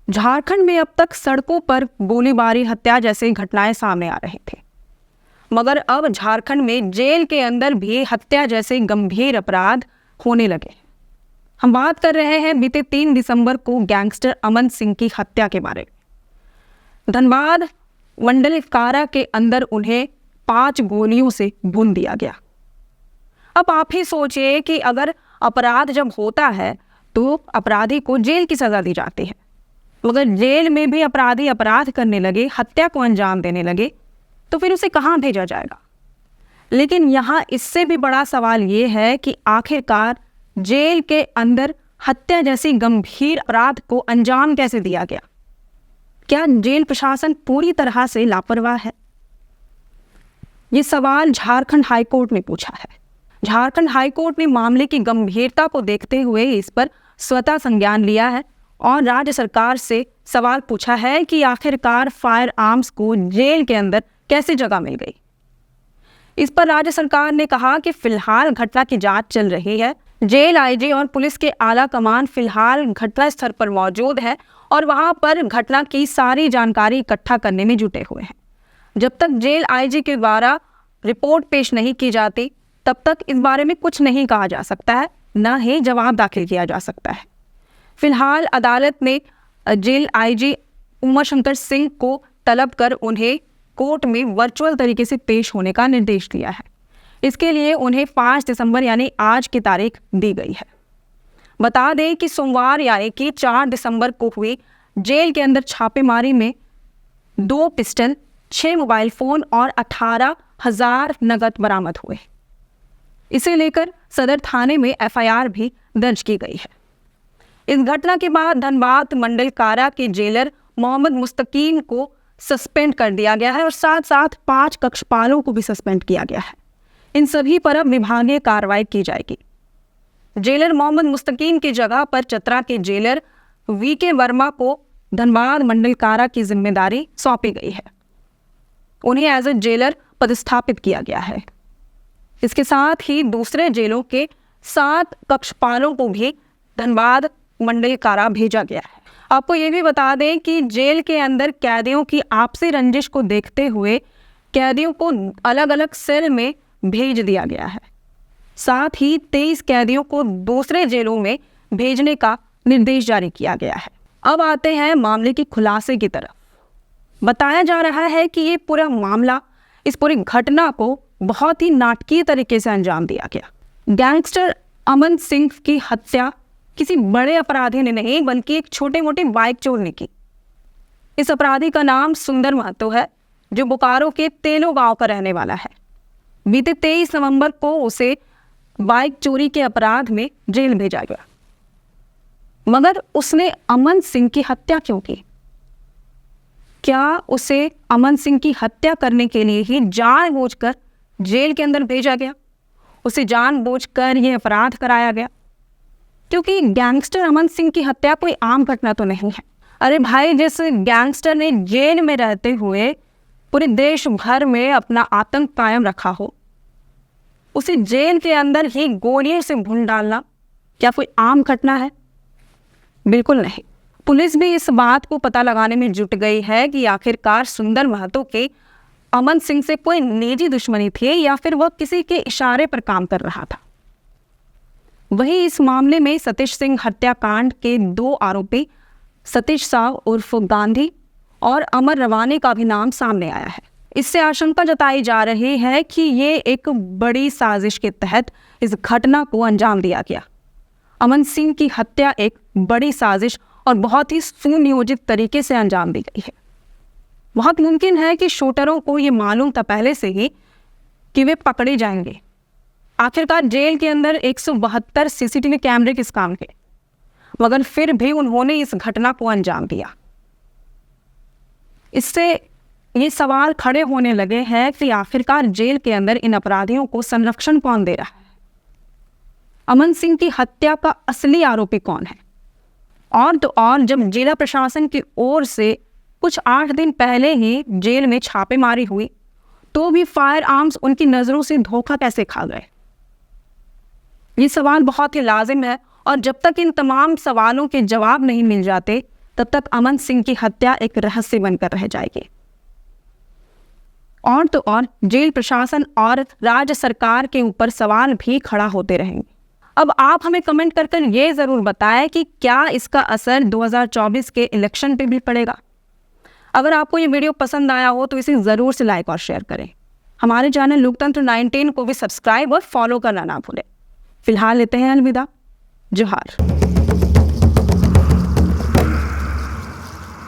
झारखंड में अब तक सड़कों पर गोलीबारी, हत्या जैसी घटनाएं सामने आ रही थी, मगर अब झारखंड में जेल के अंदर भी हत्या जैसे गंभीर अपराध होने लगे। हम बात कर रहे हैं बीते 3 दिसंबर को गैंगस्टर अमन सिंह की हत्या के बारे में। धनबाद मंडल कारा के अंदर उन्हें 5 गोलियों से भून दिया गया। अब आप ही सोचिए कि अगर अपराध जब होता है तो अपराधी को जेल की सजा दी जाती है, मगर जेल में भी अपराधी अपराध करने लगे, हत्या को अंजाम देने लगे, तो फिर उसे कहाँ भेजा जाएगा। लेकिन यहाँ इससे भी बड़ा सवाल ये है कि आखिरकार जेल के अंदर हत्या जैसी गंभीर अपराध को अंजाम कैसे दिया गया। क्या जेल प्रशासन पूरी तरह से लापरवाह है? ये सवाल झारखंड हाईकोर्ट ने पूछा है। झारखंड हाईकोर्ट ने मामले की गंभीरता को देखते हुए इस पर स्वतः संज्ञान लिया है और राज्य सरकार से सवाल पूछा है कि आखिरकार फायर आर्म्स को जेल के अंदर कैसे जगह मिल गई। इस पर राज्य सरकार ने कहा कि फिलहाल घटना की जांच चल रही है। जेल आईजी और पुलिस के आला कमान फिलहाल घटना स्थल पर मौजूद है और वहां पर घटना की सारी जानकारी इकट्ठा करने में जुटे हुए हैं। जब तक जेल आईजी के द्वारा रिपोर्ट पेश नहीं की जाती, तब तक इस बारे में कुछ नहीं कहा जा सकता है, न ही जवाब दाखिल किया जा सकता है। फिलहाल अदालत ने जेल आईजी उमाशंकर सिंह को तलब कर उन्हें कोर्ट में वर्चुअल तरीके से पेश होने का निर्देश दिया है। इसके लिए उन्हें 5 दिसंबर यानी आज की तारीख दी गई है। बता दें कि सोमवार यानी कि 4 दिसंबर को हुई जेल के अंदर छापेमारी में 2 पिस्टल, 6 मोबाइल फोन और 18,000 नगद बरामद हुए। इसे लेकर सदर थाने में एफआईआर भी दर्ज की गई है। इस घटना के बाद धनबाद मंडल कारा के जेलर मोहम्मद मुस्तकीम को सस्पेंड कर दिया गया है और साथ साथ 5 कक्षपालों को भी सस्पेंड किया गया है। इन सभी पर अब विभागीय कार्रवाई की जाएगी। जेलर मोहम्मद मुस्तकीम की जगह पर चतरा के जेलर वीके वर्मा को धनबाद मंडल कारा की जिम्मेदारी सौंपी गई है। उन्हें एज ए जेलर पदस्थापित किया गया है। इसके साथ ही दूसरे जेलों के 7 कक्षपालों को भी धनबाद मंडल कारा भेजा गया है। आपको ये भी बता दें कि जेल के अंदर कैदियों की आपसी रंजिश को देखते हुए कैदियों को अलग अलग सेल में भेज दिया गया है। साथ ही 23 कैदियों को दूसरे जेलों में भेजने का निर्देश जारी किया गया है। अब आते हैं मामले के खुलासे की तरफ। बताया जा रहा है कि ये पूरा मामला, इस पूरी घटना को बहुत ही नाटकीय तरीके से अंजाम दिया गया। गैंगस्टर अमन सिंह की हत्या किसी बड़े अपराधी ने नहीं बल्कि एक छोटे मोटे बाइक चोर ने की। इस अपराधी का नाम सुंदर महतो है, जो बोकारो के तेलो गांव का रहने वाला है। बीते 23 नवंबर को उसे बाइक चोरी के अपराध में जेल भेजा गया, मगर उसने अमन सिंह की हत्या क्यों की? क्या उसे अमन सिंह की हत्या करने के लिए ही जानबूझकर जेल के अंदर भेजा गया? उसे जानबूझकर यह अपराध कराया गया? क्योंकि गैंगस्टर अमन सिंह की हत्या कोई आम घटना तो नहीं है। अरे भाई, जिस गैंगस्टर ने जेल में रहते हुए पूरे देश भर में अपना आतंक कायम रखा हो, उसे जेल के अंदर ही गोलियों से भून डालना क्या कोई आम घटना है? बिल्कुल नहीं। पुलिस भी इस बात को पता लगाने में जुट गई है कि आखिरकार सुंदर महतो के अमन सिंह से कोई निजी दुश्मनी थी या फिर वह किसी के इशारे पर काम कर रहा था। वहीं इस मामले में सतीश सिंह हत्याकांड के 2 आरोपी सतीश साव उर्फ गांधी और अमर रवाने का भी नाम सामने आया है। इससे आशंका जताई जा रही है कि ये एक बड़ी साजिश के तहत इस घटना को अंजाम दिया गया। अमन सिंह की हत्या एक बड़ी साजिश और बहुत ही सुनियोजित तरीके से अंजाम दी गई है। बहुत मुमकिन है कि शूटरों को ये मालूम था पहले से ही कि वे पकड़े जाएंगे। आखिरकार जेल के अंदर 172 सीसीटीवी कैमरे किस काम के, मगर फिर भी उन्होंने इस घटना को अंजाम दिया। इससे ये सवाल खड़े होने लगे हैं कि आखिरकार जेल के अंदर इन अपराधियों को संरक्षण कौन दे रहा है? अमन सिंह की हत्या का असली आरोपी कौन है? और तो और जब जिला प्रशासन की ओर से कुछ 8 दिन पहले ही जेल में छापेमारी हुई, तो भी फायर आर्म्स उनकी नजरों से धोखा कैसे खा गए? ये सवाल बहुत ही लाजिम है और जब तक इन तमाम सवालों के जवाब नहीं मिल जाते, तब तक अमन सिंह की हत्या एक रहस्य बनकर रह जाएगी। और तो और जेल प्रशासन और राज्य सरकार के ऊपर सवाल भी खड़ा होते रहेंगे। अब आप हमें कमेंट कर ये ज़रूर बताएं कि क्या इसका असर 2024 के इलेक्शन पे भी पड़ेगा। अगर आपको ये वीडियो पसंद आया हो तो इसे ज़रूर से लाइक और शेयर करें। हमारे चैनल लोकतंत्र 19 को भी सब्सक्राइब और फॉलो करना ना भूलें। फिलहाल लेते हैं अलविदा। जोहार।